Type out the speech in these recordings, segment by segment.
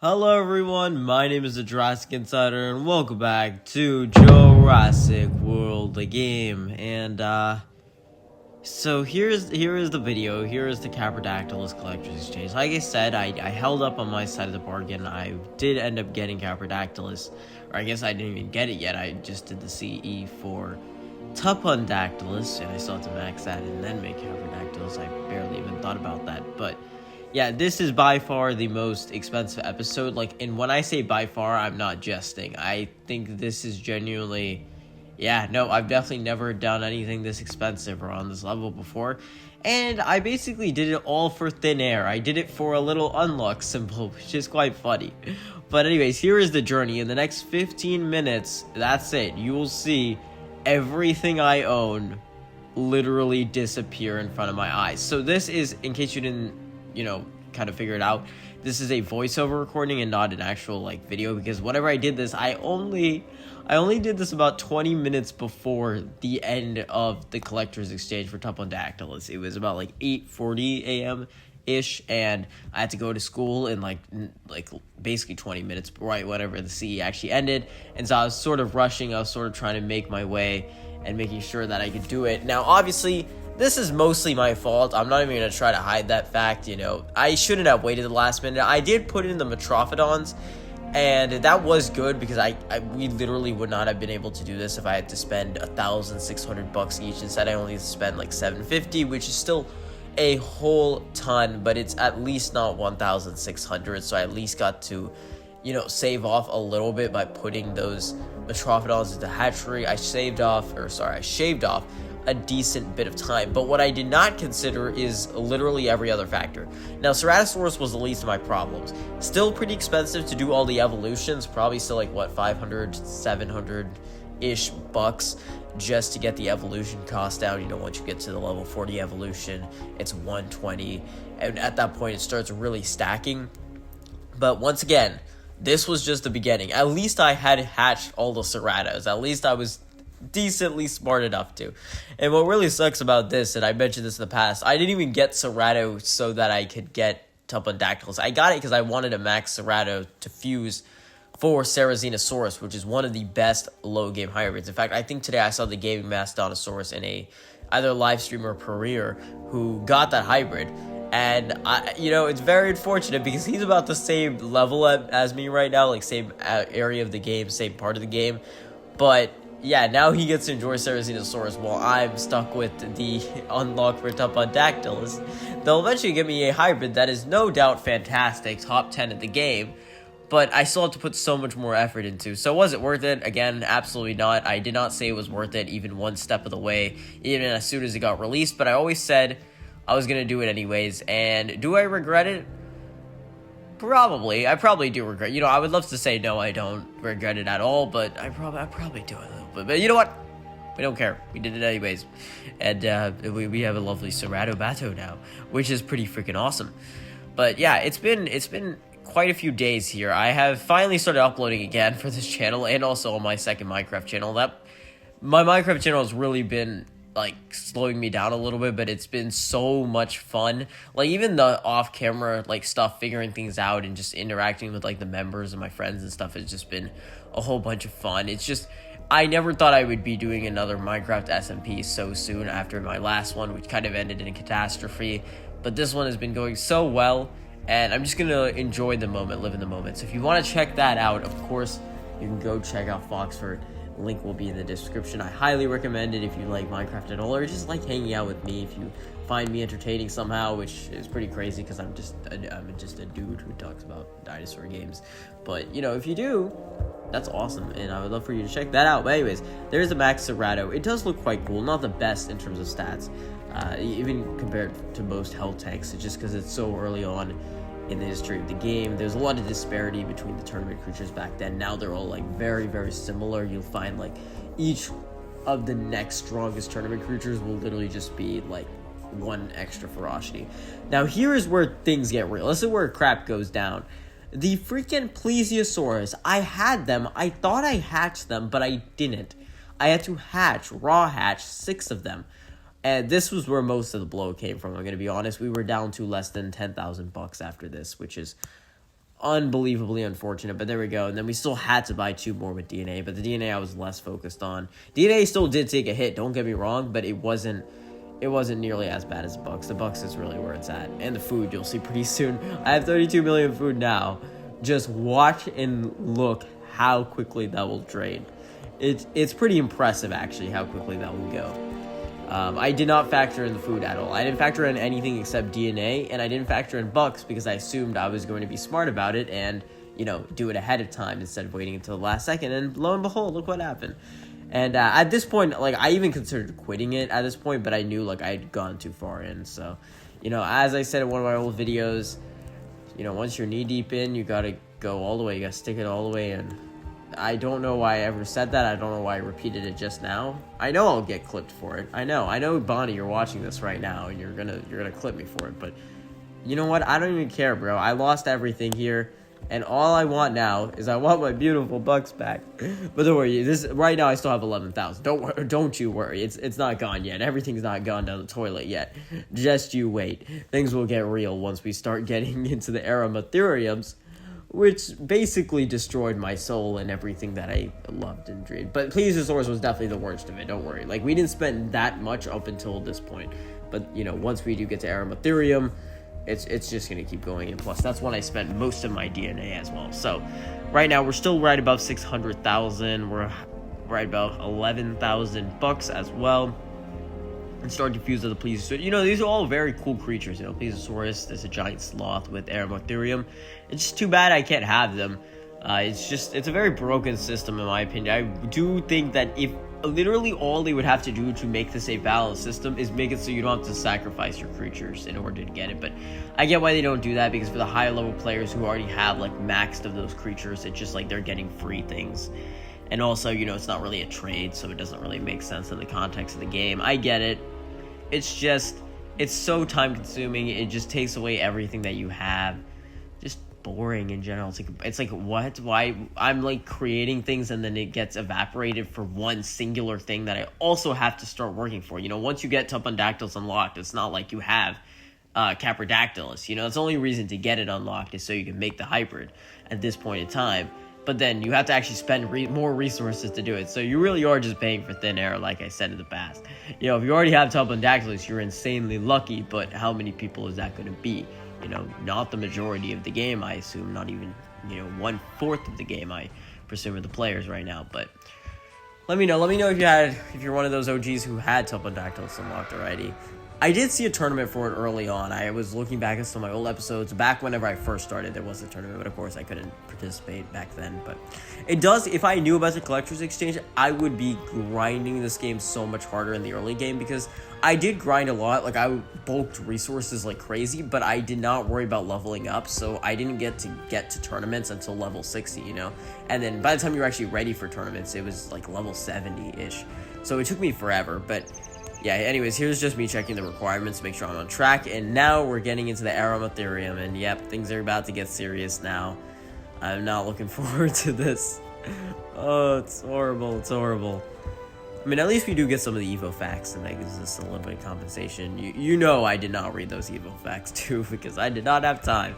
Hello everyone, my name is the Jurassic Insider and welcome back to Jurassic World, the game. And so here is the video. Here is the Caprodactylus Collector's Exchange. Like I said, I held up on my side of the bargain. I did end up getting Caprodactylus, or I guess I didn't even get it yet. I just did the CE for Tupundactylus, and I still have to max that and then make Caprodactylus. I barely even thought about that, but yeah, this is by far the most expensive episode. And when I say by far, I'm not jesting. I think this is genuinely, I've definitely never done anything this expensive or on this level before. And I basically did it all for thin air. I did it for a little unlock symbol, which is quite funny. But anyways, here is the journey. In the next 15 minutes, that's it. You will see everything I own literally disappear in front of my eyes. So this is, in case you didn't kind of figure it out, this is a voiceover recording and not an actual video, because whenever I did this, I only did this about 20 minutes before the end of the collector's exchange for Tupundactylus. It was about 8:40 a.m. ish, and I had to go to school in basically 20 minutes right whenever the CE actually ended, and so I was sort of rushing. I was sort of trying to make my way and making sure that I could do it. Now obviously this is mostly my fault. I'm not even going to try to hide that fact. I shouldn't have waited the last minute. I did put in the Metrophodons, and that was good because we literally would not have been able to do this if I had to spend $1,600 each. Instead, I only spent $750, which is still a whole ton, but it's at least not 1,600. So I at least got to, save off a little bit by putting those Metrophodons into hatchery. I shaved off a decent bit of time. But what I did not consider is literally every other factor. Now, Ceratosaurus was the least of my problems. Still pretty expensive to do all the evolutions, probably still 500, 700-ish bucks just to get the evolution cost down. Once you get to the level 40 evolution, it's 120, and at that point it starts really stacking. But once again, this was just the beginning. At least I had hatched all the Ceratos. At least I was decently smart enough to. And what really sucks about this, and I mentioned this in the past, I didn't even get Cerato so that I could get Tupundactylus. I got it because I wanted a max Cerato to fuse for Cerazenosaurus, which is one of the best low game hybrids. In fact, I think today I saw the gaming Mastodontosaurus in either live stream or career who got that hybrid. And it's very unfortunate because he's about the same level as me right now, same area of the game, same part of the game. But yeah, now he gets to enjoy Cerazenosaurus while I'm stuck with the unlock for Tupundactylus. They'll eventually give me a hybrid that is no doubt fantastic, top 10 at the game, but I still have to put so much more effort into. So was it worth it? Again, absolutely not. I did not say it was worth it even one step of the way, even as soon as it got released, but I always said I was going to do it anyways. And do I regret it? Probably. I probably do regret. I would love to say no, I don't regret it at all, but I probably do a little bit. But you know what? We don't care. We did it anyways. And we have a lovely Cerato Bato now, which is pretty freaking awesome. But yeah, it's been quite a few days here. I have finally started uploading again for this channel and also on my second Minecraft channel. My Minecraft channel has really been slowing me down a little bit, but it's been so much fun. Even the off-camera stuff, figuring things out and just interacting with the members and my friends and stuff has just been a whole bunch of fun. It's just, I never thought I would be doing another Minecraft SMP so soon after my last one, which kind of ended in a catastrophe. But this one has been going so well, and I'm just gonna enjoy the moment, live in the moment. So if you want to check that out, of course, you can go check out Foxford. Link will be in the description. I highly recommend it if you like Minecraft at all, or just hanging out with me. If you find me entertaining somehow, which is pretty crazy because I'm just a dude who talks about dinosaur games. But if you do, that's awesome, and I would love for you to check that out. But anyways, there's a Max Cerato. It does look quite cool. Not the best in terms of stats, even compared to most health tanks. It's just because it's so early on in the history of the game. There's a lot of disparity between the tournament creatures back then. Now they're all very, very similar. You'll find each of the next strongest tournament creatures will literally just be one extra ferocity. Now here is where things get real. This is where crap goes down. The freaking Plesiosaurus, I had them. I thought I hatched them, but I didn't. I had to raw hatch 6 of them. And this was where most of the blow came from, I'm going to be honest. We were down to less than $10,000 after this, which is unbelievably unfortunate, but there we go. And then we still had to buy 2 more with DNA, but the DNA I was less focused on. DNA still did take a hit, don't get me wrong, but it wasn't nearly as bad as the Bucks. The Bucks is really where it's at. And the food, you'll see pretty soon. I have 32 million food now. Just watch and look how quickly that will drain. It's pretty impressive, actually, how quickly that will go. I did not factor in the food at all. I didn't factor in anything except DNA, and I didn't factor in Bucks because I assumed I was going to be smart about it and, do it ahead of time instead of waiting until the last second. And lo and behold, look what happened. And at this point, I even considered quitting it at this point, but I knew, I had gone too far in. So, as I said in one of my old videos, once you're knee-deep in, you gotta go all the way. You gotta stick it all the way in. I don't know why I ever said that. I don't know why I repeated it just now. I know I'll get clipped for it. I know, Bonnie, you're watching this right now, and you're gonna clip me for it. But you know what? I don't even care, bro. I lost everything here, and all I want now is I want my beautiful Bucks back. But don't worry, right now I still have 11,000. Don't you worry. It's not gone yet. Everything's not gone down the toilet yet. Just you wait. Things will get real once we start getting into the era of Ethereums, which basically destroyed my soul and everything that I loved and dreamed. But Plesiosaurus was definitely the worst of it, don't worry. We didn't spend that much up until this point. But, once we do get to Arum Ethereum, it's just going to keep going. And plus, that's when I spent most of my DNA as well. So, right now, we're still right above 600,000. We're right about 11,000 bucks as well. And Star Diffuser, the Plesiosaurus. These are all very cool creatures. Plesiosaurus, there's a giant sloth with Aramothyrium. It's just too bad I can't have them. It's a very broken system in my opinion. I do think that if literally all they would have to do to make this a valid system is make it so you don't have to sacrifice your creatures in order to get it. But I get why they don't do that, because for the higher level players who already have maxed of those creatures, it's just they're getting free things. And also, it's not really a trade, so it doesn't really make sense in the context of the game. I get it. It's so time consuming. It just takes away everything that you have. Just boring in general. It's like what? Why? I'm creating things and then it gets evaporated for one singular thing that I also have to start working for. Once you get Tupandactylus unlocked, it's not like you have Caprodactylus. It's the only reason to get it unlocked is so you can make the hybrid at this point in time. But then you have to actually spend more resources to do it. So you really are just paying for thin air, like I said in the past. If you already have Tupandactylus, you're insanely lucky, but how many people is that going to be? Not the majority of the game, I assume. Not even, 1/4 of the game, I presume, are the players right now. But let me know. Let me know if you're one of those OGs who had Tupandactylus unlocked already. I did see a tournament for it early on. I was looking back at some of my old episodes. Back whenever I first started, there was a tournament, but of course I couldn't participate back then. But it does, if I knew about the Collector's Exchange, I would be grinding this game so much harder in the early game, because I did grind a lot. I bulked resources like crazy, but I did not worry about leveling up, so I didn't get to tournaments until level 60, And then by the time you were actually ready for tournaments, it was level 70-ish. So it took me forever, but yeah, anyways, here's just me checking the requirements to make sure I'm on track, and now we're getting into the Arum Ethereum, and yep, things are about to get serious now. I'm not looking forward to this. Oh, it's horrible, it's horrible. I mean, at least we do get some of the Evo facts, and that gives us a little bit of compensation. I did not read those Evo facts too, because I did not have time.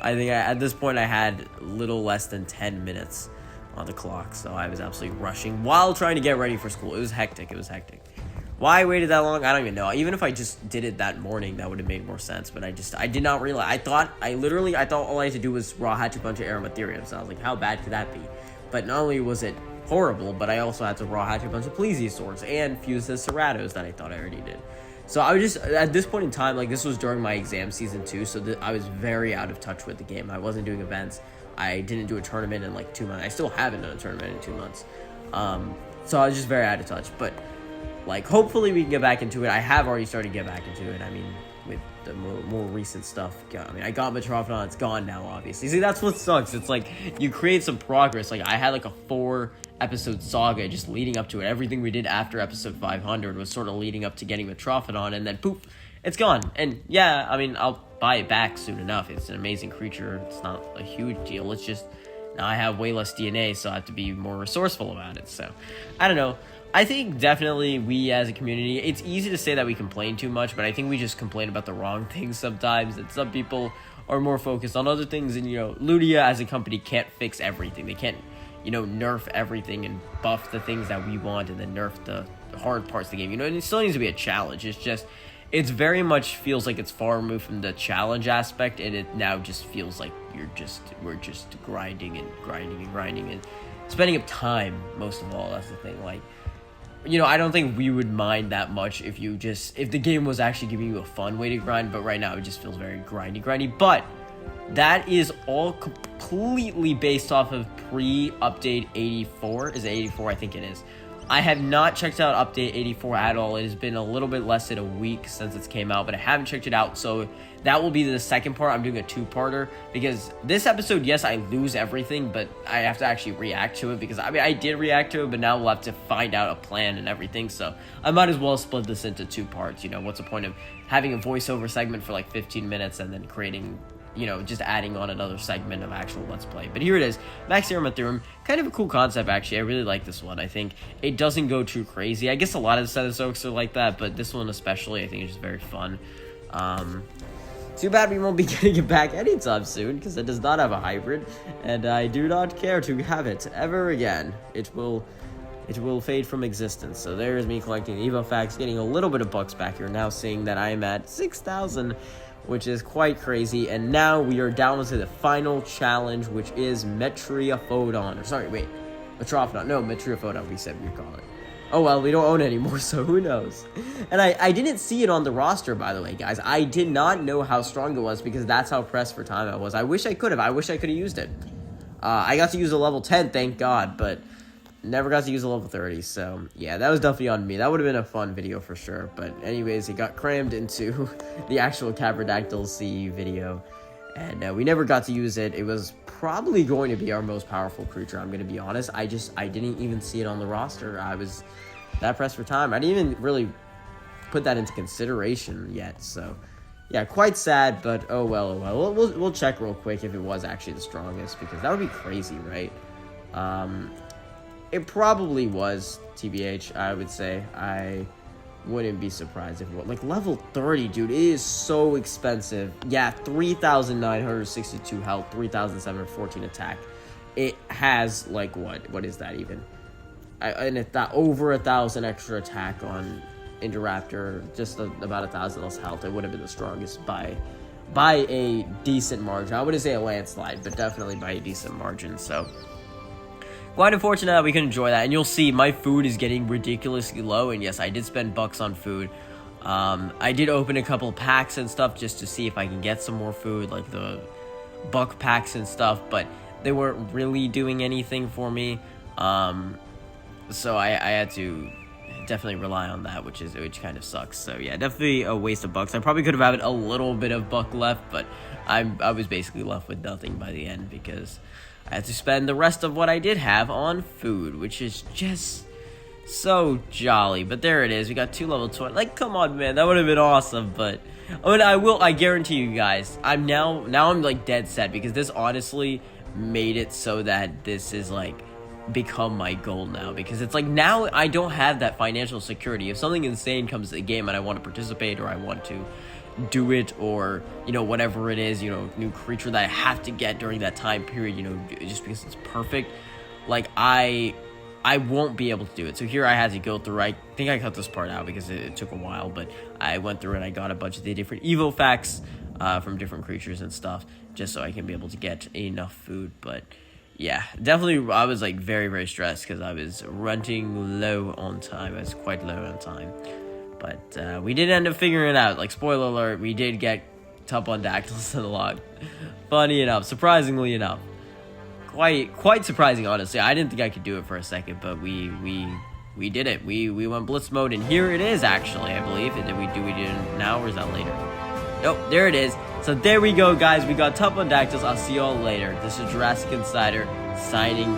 I think at this point I had little less than 10 minutes on the clock, so I was absolutely rushing while trying to get ready for school. It was hectic. Why I waited that long, I don't even know. Even if I just did it that morning, that would have made more sense. But I did not realize. I thought all I had to do was raw hatch a bunch of Arum Ethereum. So I was like, how bad could that be? But not only was it horrible, but I also had to raw hatch a bunch of Plesiosaurs and fuse the Ceratos that I thought I already did. So I was just, at this point in time, this was during my exam season too, so I was very out of touch with the game. I wasn't doing events. I didn't do a tournament in 2 months. I still haven't done a tournament in 2 months. So I was just very out of touch. But hopefully we can get back into it. I have already started to get back into it. I mean, with the more recent stuff. I got Metrophodon. It's gone now, obviously. See, that's what sucks. It's you create some progress. I had a 4-episode saga just leading up to it. Everything we did after episode 500 was sort of leading up to getting Metrophodon, and then poof, it's gone. And yeah, I mean, I'll buy it back soon enough. It's an amazing creature. It's not a huge deal. It's just now I have way less DNA, so I have to be more resourceful about it. So I don't know. I think definitely we as a community, it's easy to say that we complain too much, but I think we just complain about the wrong things sometimes, and some people are more focused on other things. And, Ludia as a company can't fix everything. They can't, nerf everything and buff the things that we want and then nerf the hard parts of the game. It still needs to be a challenge. It's very much feels like it's far removed from the challenge aspect, and it now just feels like we're just grinding and spending up time, most of all. That's the thing. Like, I don't think we would mind that much if the game was actually giving you a fun way to grind, but right now it just feels very grindy. But that is all completely based off of pre-update 84. Is it 84? I think it is. I have not checked out update 84 at all. It has been a little bit less than a week since it's came out, but I haven't checked it out. So that will be the second part. I'm doing a two-parter because this episode, yes, I lose everything, but I have to actually react to it because, I did react to it, but now we'll have to find out a plan and everything. So I might as well split this into two parts. What's the point of having a voiceover segment for like 15 minutes and then creating, just adding on another segment of actual Let's Play. But here it is, Max Serum and Theorem. Kind of a cool concept, actually. I really like this one. I think it doesn't go too crazy. I guess a lot of the Cenozoics are like that, but this one especially, I think it's just very fun. Too bad we won't be getting it back anytime soon, because it does not have a hybrid, and I do not care to have it ever again. It will fade from existence. So there's me collecting Evo Facts, getting a little bit of bucks back here, now seeing that I am at 6,000, which is quite crazy. And now we are down to the final challenge, which is Metriophodon. Or sorry, wait, Metrophodon. No, Metriophodon, we said we'd call it. Oh, well, we don't own it anymore, so who knows? And I didn't see it on the roster, by the way, guys. I did not know how strong it was because that's how pressed for time I was. I wish I could have. I wish I could have used it. I got to use a level 10, thank God, but never got to use a level 30, so yeah, that was definitely on me. That would have been a fun video for sure, but anyways, it got crammed into the actual Cabradactyl CE video, and we never got to use it. It was probably going to be our most powerful creature, I'm going to be honest. I didn't even see it on the roster. I was that pressed for time. I didn't even really put that into consideration yet, so yeah, quite sad, but oh well. We'll check real quick if it was actually the strongest, because that would be crazy, right? It probably was, TBH, I would say. I wouldn't be surprised if it was. Like, level 30, dude, it is so expensive. Yeah, 3,962 health, 3,714 attack. It has, like, what is that even? And over 1,000 extra attack on Indoraptor, just about 1,000 less health. It would have been the strongest by a decent margin. I wouldn't say a landslide, but definitely by a decent margin, so quite unfortunate that we can enjoy that. And you'll see my food is getting ridiculously low, and yes, I did spend bucks on food. I did open a couple of packs and stuff just to see if I can get some more food, like the buck packs and stuff, but they weren't really doing anything for me. So I had to definitely rely on that, which kind of sucks. So yeah, definitely a waste of bucks. I probably could have had a little bit of buck left, but I was basically left with nothing by the end because I had to spend the rest of what I did have on food, which is just so jolly. But there it is. We got 2 level 20. Like, come on, man. That would have been awesome. But I guarantee you guys, I'm like dead set, because this honestly made it so that this is like become my goal now, because it's like now I don't have that financial security. If something insane comes to the game and I want to participate, or I want to do it, or whatever it is, new creature that I have to get during that time period, just because it's perfect, like I won't be able to do it. So here I had to go through, I think I cut this part out because it took a while, but I went through and I got a bunch of the different Evo Facts from different creatures and stuff, just so I can be able to get enough food. But yeah, definitely I was like very, very stressed because I was running low on time. I was quite low on time. But we did end up figuring it out. Like, spoiler alert, we did get Tupondactyls in the log. Funny enough, surprisingly enough. Quite surprising, honestly. I didn't think I could do it for a second, but we did it. We went blitz mode, and here it is, actually, I believe. Did we do it now, or is that later? Nope, there it is. So there we go, guys. We got Tupondactyls. I'll see y'all later. This is Jurassic Insider, signing